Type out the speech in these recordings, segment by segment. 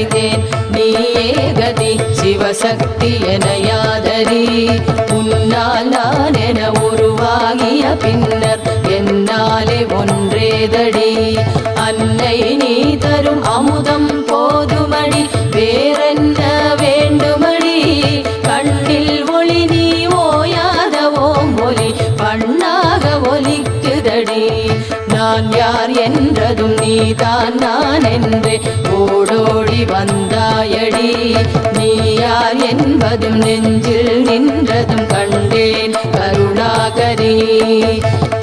அடைந்தேன் நீயே கதி சிவசக்தி எனையாதரி உன்னால் நான் என உருவாகிய பின்னர் என்னாலே ஒன்றேதடி அன்னை நீ தரும் அமுதம் போதுமடி வேறென்ன வேண்டுமடி கண்ணில் ஒளி நீ ஓயாத ஓம் ஒலி பண்ணாக ஒலிக்குதடி நான் யார் என்றதும் நீதான் நான் என்றே ஓடோடி வந்தாயடி நீ யார் என்பதும் நெஞ்சில் நின்றதும் கண்டேன் கருணாகரி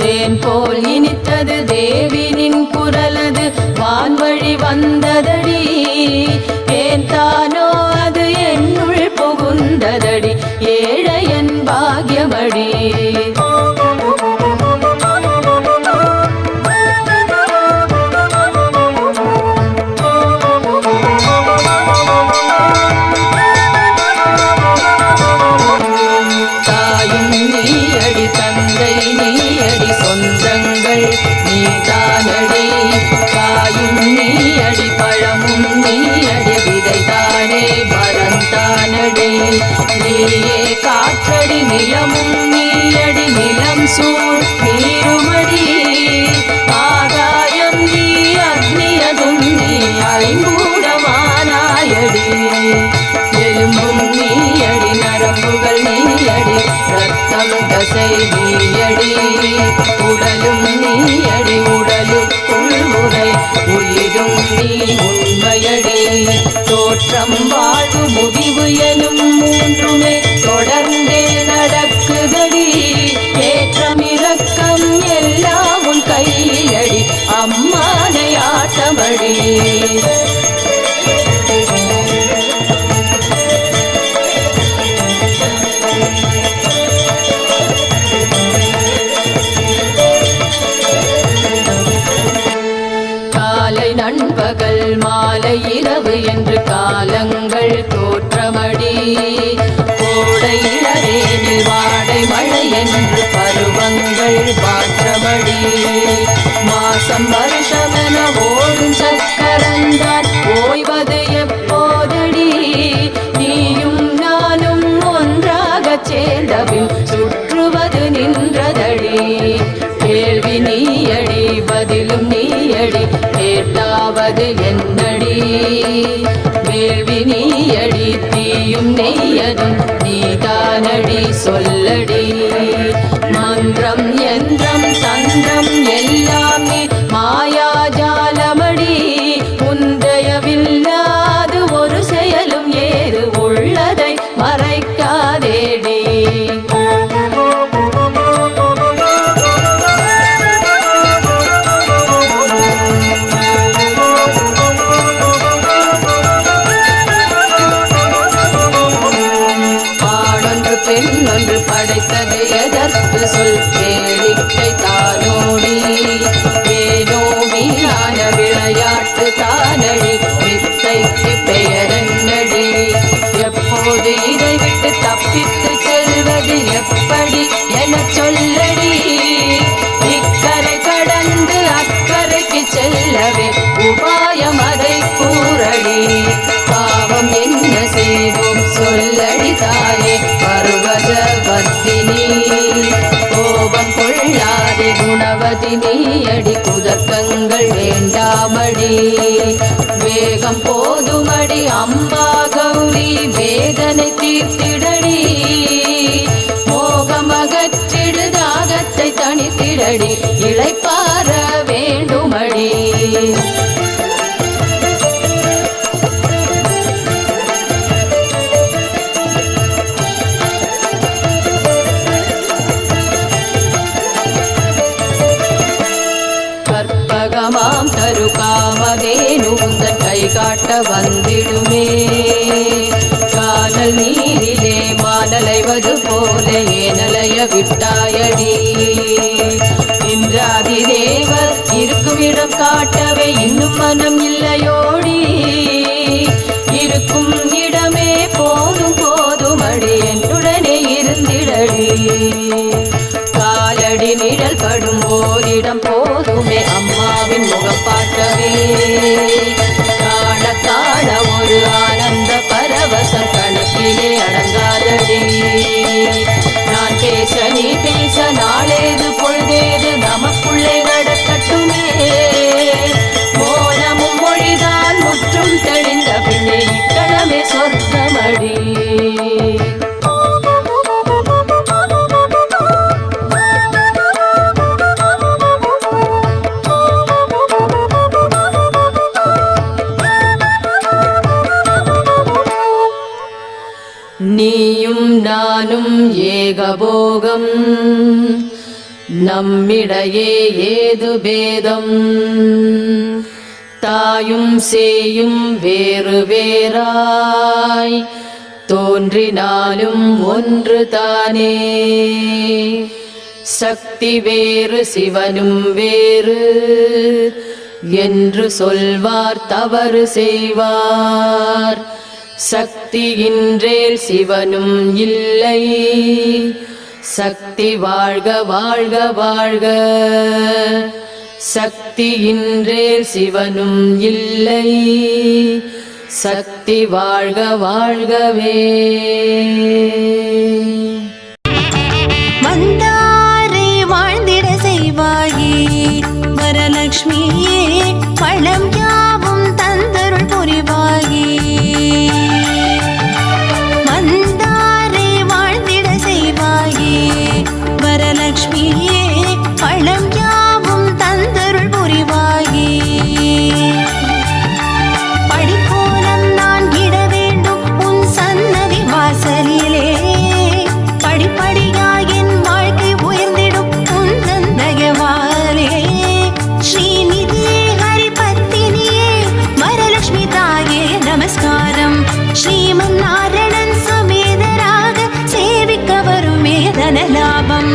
தேன் போல் இனித்தது தேவினின் குரலது வான்வழி வந்ததடி ஏன் தானோ அது என்னுள் புகுந்ததடி ஏழையன் பாக்யமடி நீயே காற்றடி நிலமும் நீயடி நிலம் சூழ் நீருமடி ஆகாயம் நீ அக்னியதும் நீ ஐம்பூடமானாயடி எலும்பும் நீயடி நரம்புகள் நீயடி ரத்தம் தசை நீயடி உடலும் நீயடி உடலுக்குள் முறை உயிரும் நீ உண்மையடி தோற்றம் வாழ்வு முடிவு எனும் மூன்றுமே தொடர்ந்தே நடக்குதடி ஏற்றம் இரக்கம் எல்லாம் உன் கையிலடி அம்மானை ஆட்டமடி காலை நண்பகல் மாலை இரவு என்று காலங்கள் தோற்றமடி கோடை இளவேனில் வாடை மழை என்று பருவங்கள் மாற்றமடி மாசம் வருஷமென ஓடும் சக்கரந்தான் ஓய்வது எப்போதடி நீயும் நானும் ஒன்றாக சேர்ந்தபின் சுற்றுவது நின்றதடி கேள்வி நீயடி பதிலும் நீயடி கேட்டாவது என்னடி வேள்வி நீயடி தீயும் நெய்யதும் நீதானடி சொல்லடி மந்திரம் யந்திரம் தந்திரம் எல்லாம் நீ மாயாஜாலமடி உந்தயவில்லாது ஒரு செயலும் ஏது உள்ளதை மறைக்காதேடி பெண்ணொன்று படைத்தது எதற்கு சொல் கேளிக்கை தானோடி ஏனோ வீணான விளையாட்டு தானடி வித்தைக்கு பெயரென்னடி எப்போது இதை விட்டு தப்பித்து செல்வது எப்படி என சொல்லடி இக்கரை கடந்து அக்கறைக்கு செல்லவே உபாயம் அதை கூறடி பாவம் என்ன செய்தோம் சொல்லடி தாயே பர்வத வர்த்தினி கோபம் கொள்ளாதே குணவதினி அடி குதர்க்கங்கள் வேண்டாமடி வேகம் போதுமடி அம்மா கௌரி வேதனை தீர்த்திடடி மோகமகற்றிடு தாகத்தை தணித்திடடி இளைப்பார வேண்டுமடி கற்பகமாம் தரு காமதேனு உந்தன் கை காட்ட வந்திடுமே கானல் நீரிலே மானலைவது போல ஏனலைய விட்டாயடி இந்திராதி தேவர் இருக்கும் இடம் காட்டவே இன்னும் மனம் இல்லையோடி இருக்கும் இடமே போதும் போதும் அடி என்னுடனே இருந்திடடி காலடி நிழல் படும் ஓரிடம் போதுமே அம்மாவின் முகம் பார்க்கவே காண காண ஒரு ஆனந்த பரவசம் கணக்கிலே அடங்காதடி. நான் பேச நீ பேச நாளேது பொழுதேது நமக்குள்ளே நடக்கட்டுமே. மோனமும் மொழிதான் முற்றும் தெளிந்த பின்னே இக்கணமே சொர்க்கமடி. நீயும் நானும் ஏகபோகம் நம்மிடையே ஏது பேதம். தாயும் சேயும் வேறு வேறாய் தோன்றினாலும் ஒன்று தானே. சக்தி வேறு சிவனும் வேறு என்று சொல்வார் தவறு செய்வார். சக்தியின்றேல் சிவனும் இல்லை. சக்தி வாழ்க வாழ்க வாழ்க. சக்தியின்றேல் சிவனும் இல்லை. சக்தி வாழ்க வாழ்கவே. வந்தாரை வாழ்ந்திட செய்வாயே வரலட்சுமியே, பழம் யாவும் தந்தருள் புரிவாயே. வந்தாரை வாழ்ந்திட செய்வாயே வரலட்சுமியே, பழம் யாவும் தந்தருள் புரிவாயே. படிக்கோலம் நான் இட வேண்டும் உன் சன்னதி வாசலிலே. படிப்படியாய் என் வாழ்க்கை உயர்ந்திடும் உன் தந்தயவாலே. ஸ்ரீநிதியே ஹரிபத்தினியே வரலட்சுமி தாயே நமஸ்காரம். ஸ்ரீமன் நாராயணன் சமேதராக சேவிக்க வருமே தனலாபம்.